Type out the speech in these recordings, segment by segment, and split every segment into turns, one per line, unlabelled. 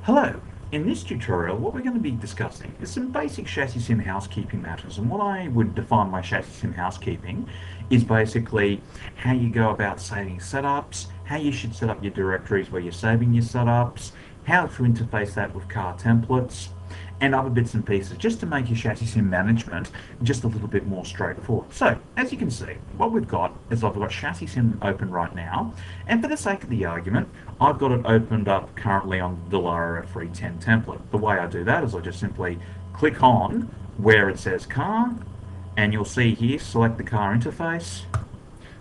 Hello. In this tutorial, what we're going to be discussing is some basic ChassisSim housekeeping matters. And what I would define by ChassisSim housekeeping is basically how you go about saving setups, how you should set up your directories where you're saving your setups, how to interface that with car templates, and other bits and pieces, just to make your ChassisSim management just a little bit more straightforward. So, as you can see, what we've got is I've got ChassisSim open right now, and for the sake of the argument, I've got it opened up currently on the Dallara F310 template. The way I do that is I just simply click on where it says car, and you'll see here, select the car interface,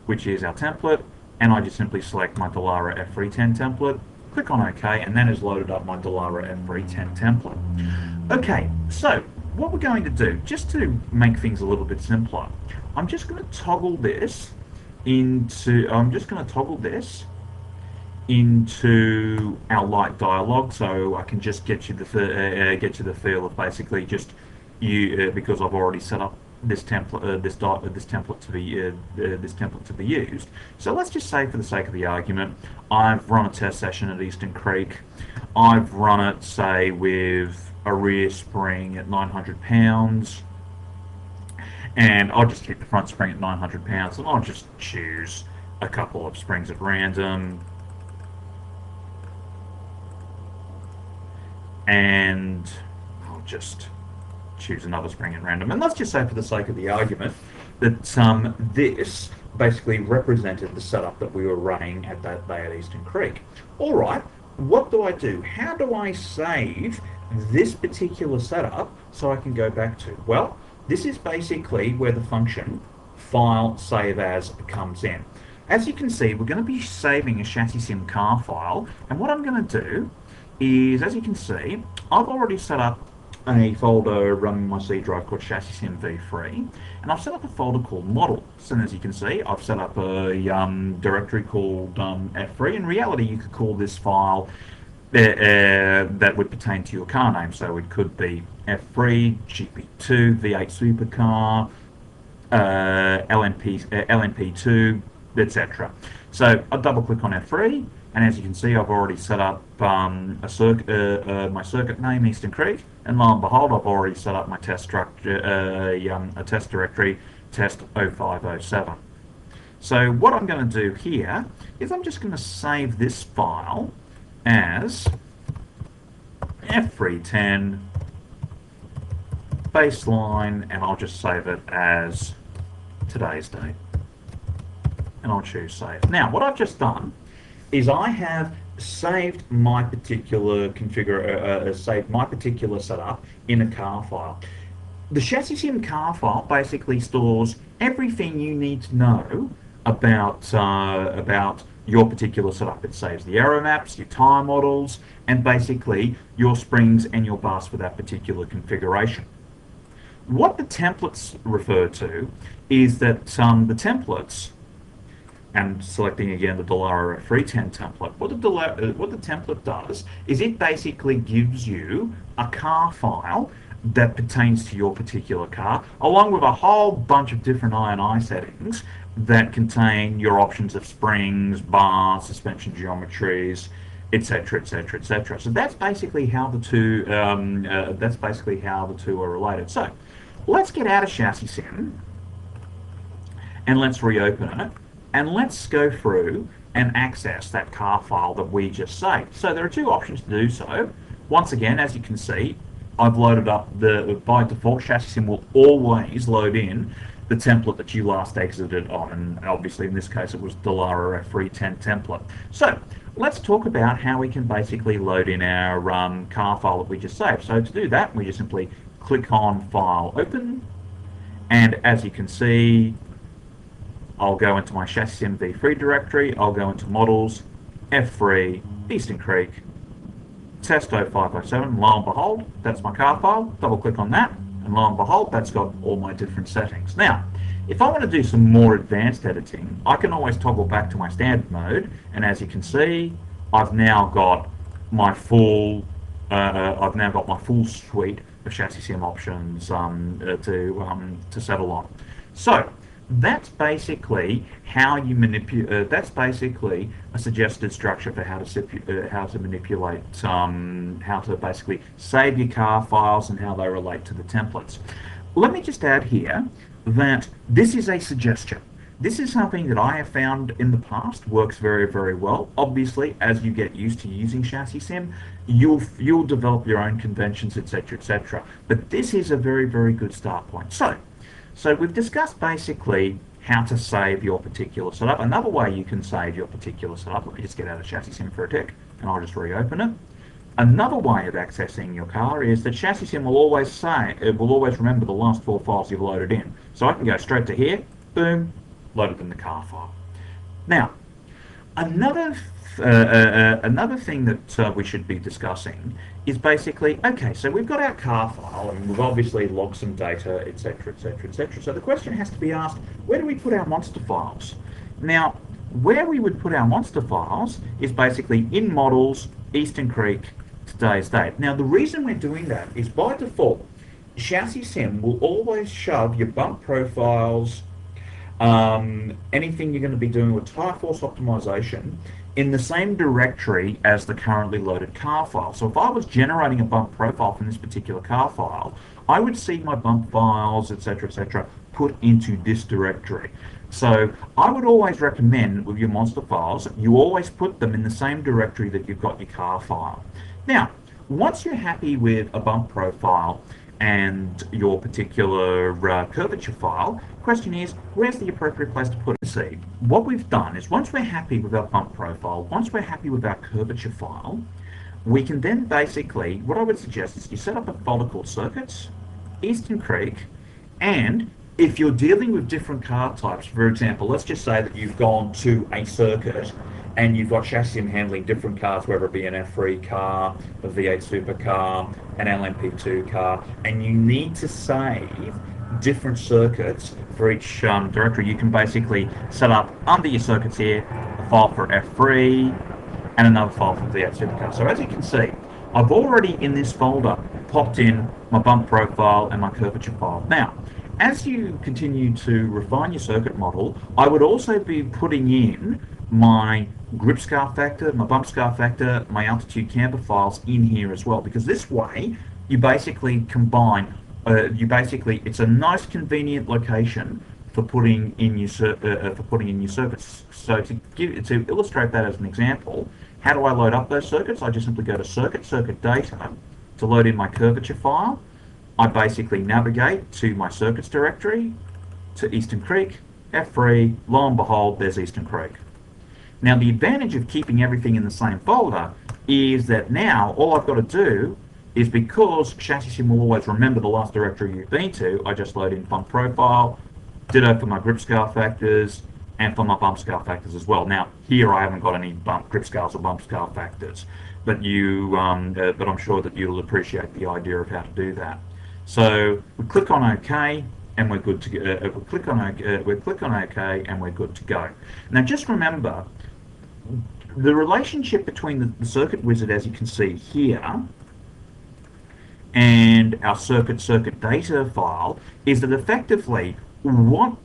which is our template, and I just simply select my Dallara F310 template, click on OK, and that has loaded up my Dallara F310 template. Okay, so what we're going to do, just to make things a little bit simpler, I'm just going to toggle this into our light dialogue, so I can just get you the feel of basically just you because I've already set up this template this template to be used. So let's just say, for the sake of the argument, I've run a test session at Eastern Creek. I've run it, say, with a rear spring at 900 pounds, and I'll just keep the front spring at 900 pounds, and I'll just choose a couple of springs at random, and I'll just choose another spring at random. And let's just say, for the sake of the argument, that this basically represented the setup that we were running at that day at Eastern Creek. All right, what do I do? How do I save this particular setup so I can go back to? Well, this is basically where the function file save as comes in. As you can see, we're going to be saving a ChassisSim car file, and what I'm going to do is, as you can see, I've already set up a folder running my C drive called ChassisSim v3, and I've set up a folder called models. And as you can see, I've set up a directory called F3. In reality, you could call this file that would pertain to your car name. So it could be F3, GP2, V8 Supercar, LMP2, etc. So I double click on F3, and as you can see, I've already set up my circuit name, Eastern Creek, and lo and behold, I've already set up my test structure, a test directory, test 0507. So what I'm going to do here is I'm just going to save this file as F310 baseline, and I'll just save it as today's date, and I'll choose save. Now, what I've just done is I have saved my particular setup in a car file. The ChassisSim car file basically stores everything you need to know about your particular setup. It saves the aero maps, your tire models, and basically your springs and your bus for that particular configuration. What the templates refer to is that the templates, and selecting again the Dallara F310 template, what the template does is it basically gives you a car file that pertains to your particular car, along with a whole bunch of different I&I settings that contain your options of springs, bars, suspension geometries, etc., etc., etc. So that's basically how the two are related. So let's get out of ChassisSim and let's reopen it. And let's go through and access that car file that we just saved. So there are two options to do so. Once again, as you can see, I've loaded up by default, ChassisSim will always load in the template that you last exited on, and obviously in this case it was Dallara F310 template. So let's talk about how we can basically load in our car file that we just saved. So to do that, we just simply click on File, Open, and as you can see, I'll go into my ChassisSim v3 directory, I'll go into Models, F3, Eastern Creek, test 0507, lo and behold, that's my car file. Double click on that, and lo and behold, that's got all my different settings. Now, if I want to do some more advanced editing, I can always toggle back to my standard mode, and as you can see, I've now got my full suite of ChassisSim options to settle on. So that's basically how you manipulate. That's basically a suggested structure for how to manipulate, how to basically save your car files and how they relate to the templates. Let me just add here that this is a suggestion. This is something that I have found in the past works very, very well. Obviously, as you get used to using ChassisSim, you'll develop your own conventions, etc., etc. But this is a very, very good start point. So we've discussed basically how to save your particular setup. Another way you can save your particular setup, let me just get out of ChassisSim for a tick, and I'll just reopen it. Another way of accessing your car is that ChassisSim will always say, it will always remember the last 4 files you've loaded in. So I can go straight to here, boom, loaded in the car file. Now, another thing that we should be discussing is basically, okay, so we've got our car file and we've obviously logged some data, etc., etc., etc. So the question has to be asked, where do we put our monster files? Now, where we would put our monster files is basically in models, Eastern Creek, today's date. Now, the reason we're doing that is by default, ChassisSim will always shove your bump profiles, anything you're going to be doing with tire force optimization in the same directory as the currently loaded car file. So if I was generating a bump profile from this particular car file, I would see my bump files, etc., etc., put into this directory. So I would always recommend with your monster files, you always put them in the same directory that you've got your car file. Now, once you're happy with a bump profile and your particular curvature file, question is, where's the appropriate place to put it? See, what we've done is once we're happy with our bump profile, once we're happy with our curvature file, we can then basically, what I would suggest is you set up a folder called Circuits, Eastern Creek, and if you're dealing with different car types, for example, let's just say that you've gone to a circuit and you've got ChassisSim handling different cars, whether it be an F3 car, a V8 supercar, an LMP2 car, and you need to save different circuits for each directory. You can basically set up under your circuits here a file for F3 and another file for V8 supercar. So as you can see, I've already in this folder popped in my bump profile and my curvature file. Now, as you continue to refine your circuit model, I would also be putting in my grip scar factor, my bump scar factor, my altitude camber files in here as well, because this way you basically combine, it's a nice convenient location for putting in your circuits. So to illustrate that as an example, how do I load up those circuits? I just simply go to circuit data to load in my curvature file. I basically navigate to my circuits directory, to Eastern Creek, F3, lo and behold, there's Eastern Creek. Now the advantage of keeping everything in the same folder is that now all I've got to do is, because ChassisSim will always remember the last directory you've been to, I just load in bump profile, ditto for my grip scar factors, and for my bump scar factors as well. Now here I haven't got any grip scars or bump scar factors, but I'm sure that you'll appreciate the idea of how to do that. So we click on OK, and we're good to go. We click on OK, and we're good to go. Now just remember, the relationship between the circuit wizard, as you can see here, and our circuit data file is that effectively what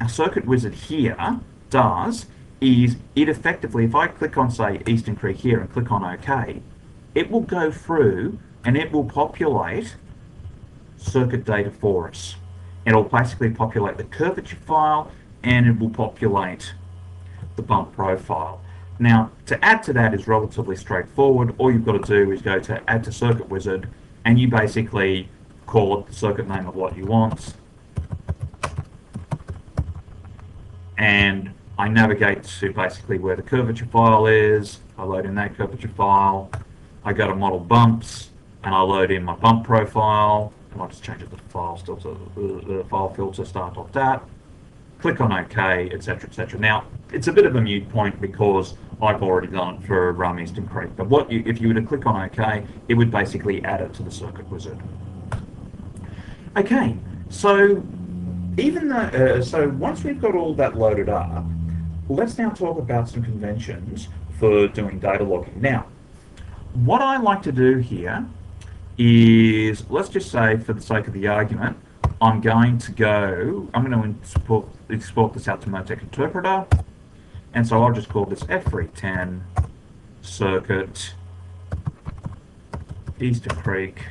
our circuit wizard here does is it effectively, if I click on, say, Eastern Creek here and click on OK, it will go through and it will populate circuit data for us. It'll basically populate the curvature file and it will populate the bump profile. Now, to add to that is relatively straightforward. All you've got to do is go to Add to Circuit Wizard, and you basically call it the circuit name of what you want. And I navigate to basically where the curvature file is. I load in that curvature file. I go to Model Bumps, and I load in my bump profile. I'll just change it to file file filter, start off that. Click on OK, etc., etc. Now, it's a bit of a moot point because I've already done it for Eastern Creek. But if you were to click on OK, it would basically add it to the circuit wizard. Okay, so so once we've got all that loaded up, let's now talk about some conventions for doing data logging. Now, what I like to do here is, let's just say, for the sake of the argument, I'm going to go, I'm going to export this out to Motec Interpreter, and so I'll just call this F310 circuit Eastern Creek.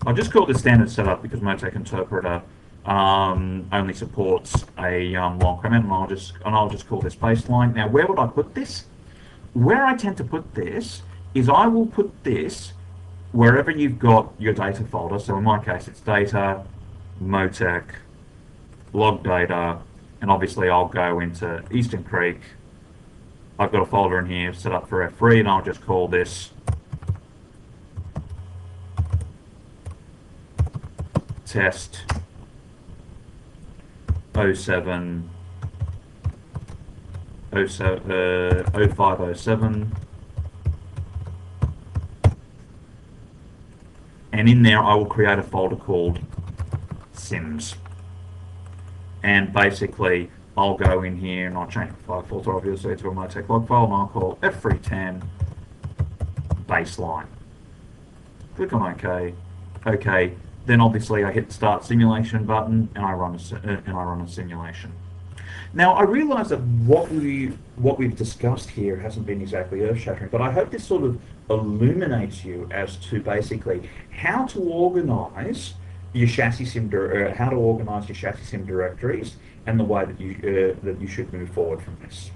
I'll just call this standard setup because Motec Interpreter only supports a long command, and I'll just call this baseline. Now, where would I put this? Where I tend to put this is I will put this wherever you've got your data folder. So in my case, it's data, Motec, log data, and obviously I'll go into Eastern Creek. I've got a folder in here set up for F3, and I'll just call this test 07 0507, and in there I will create a folder called Sims, and basically I'll go in here and I'll change the file filter obviously to a Motec log file, and I'll call F310 baseline. Click on OK. OK. Then obviously I hit the start simulation button and I run a simulation. Now I realise that what we've discussed here hasn't been exactly earth-shattering, but I hope this sort of illuminates you as to basically how to organise your ChassisSim directories and the way that you should move forward from this.